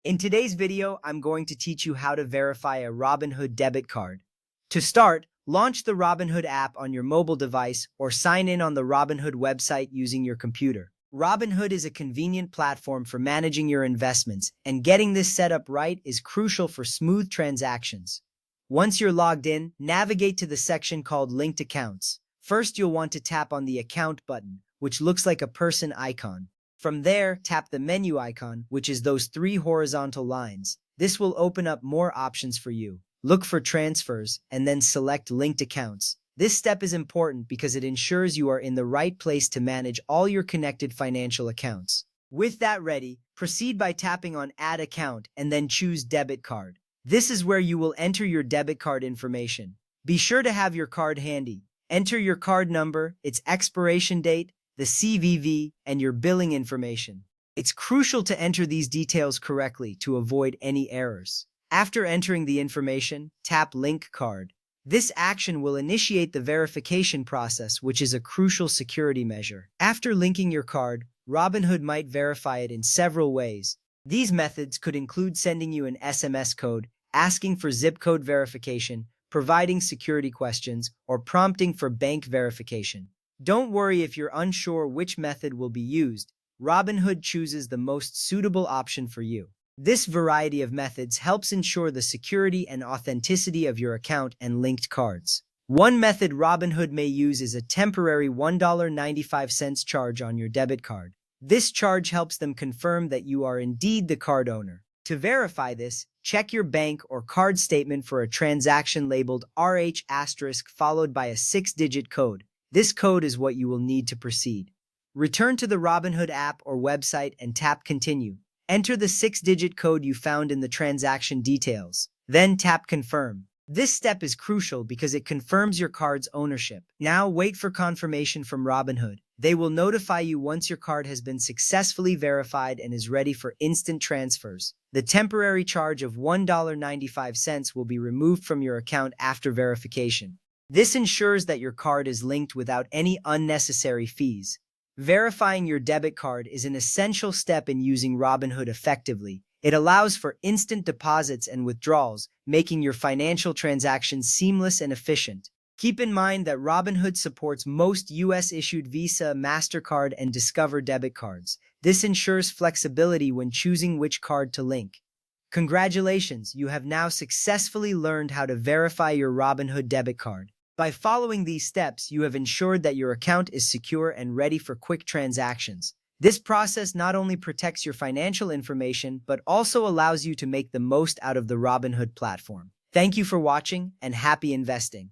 In today's video, I'm going to teach you how to verify a Robinhood debit card. To start, launch the Robinhood app on your mobile device or sign in on the Robinhood website using your computer. Robinhood is a convenient platform for managing your investments, and getting this set up right is crucial for smooth transactions. Once you're logged in, navigate to the section called Linked Accounts. First, you'll want to tap on the Account button, which looks like a person icon. From there, tap the menu icon, which is those three horizontal lines. This will open up more options for you. Look for transfers and then select linked accounts. This step is important because it ensures you are in the right place to manage all your connected financial accounts. With that ready, proceed by tapping on Add Account and then choose Debit Card. This is where you will enter your debit card information. Be sure to have your card handy. Enter your card number, its expiration date, the CVV, and your billing information. It's crucial to enter these details correctly to avoid any errors. After entering the information, tap Link Card. This action will initiate the verification process, which is a crucial security measure. After linking your card, Robinhood might verify it in several ways. These methods could include sending you an SMS code, asking for zip code verification, providing security questions, or prompting for bank verification. Don't worry if you're unsure which method will be used. Robinhood chooses the most suitable option for you. This variety of methods helps ensure the security and authenticity of your account and linked cards. One method Robinhood may use is a temporary $1.95 charge on your debit card. This charge helps them confirm that you are indeed the card owner. To verify this, check your bank or card statement for a transaction labeled RH** followed by a 6-digit code. This code is what you will need to proceed. Return to the Robinhood app or website and tap Continue. Enter the 6-digit code you found in the transaction details. Then tap Confirm. This step is crucial because it confirms your card's ownership. Now wait for confirmation from Robinhood. They will notify you once your card has been successfully verified and is ready for instant transfers. The temporary charge of $1.95 will be removed from your account after verification. This ensures that your card is linked without any unnecessary fees. Verifying your debit card is an essential step in using Robinhood effectively. It allows for instant deposits and withdrawals, making your financial transactions seamless and efficient. Keep in mind that Robinhood supports most US-issued Visa, MasterCard, and Discover debit cards. This ensures flexibility when choosing which card to link. Congratulations, you have now successfully learned how to verify your Robinhood debit card. By following these steps, you have ensured that your account is secure and ready for quick transactions. This process not only protects your financial information, but also allows you to make the most out of the Robinhood platform. Thank you for watching and happy investing.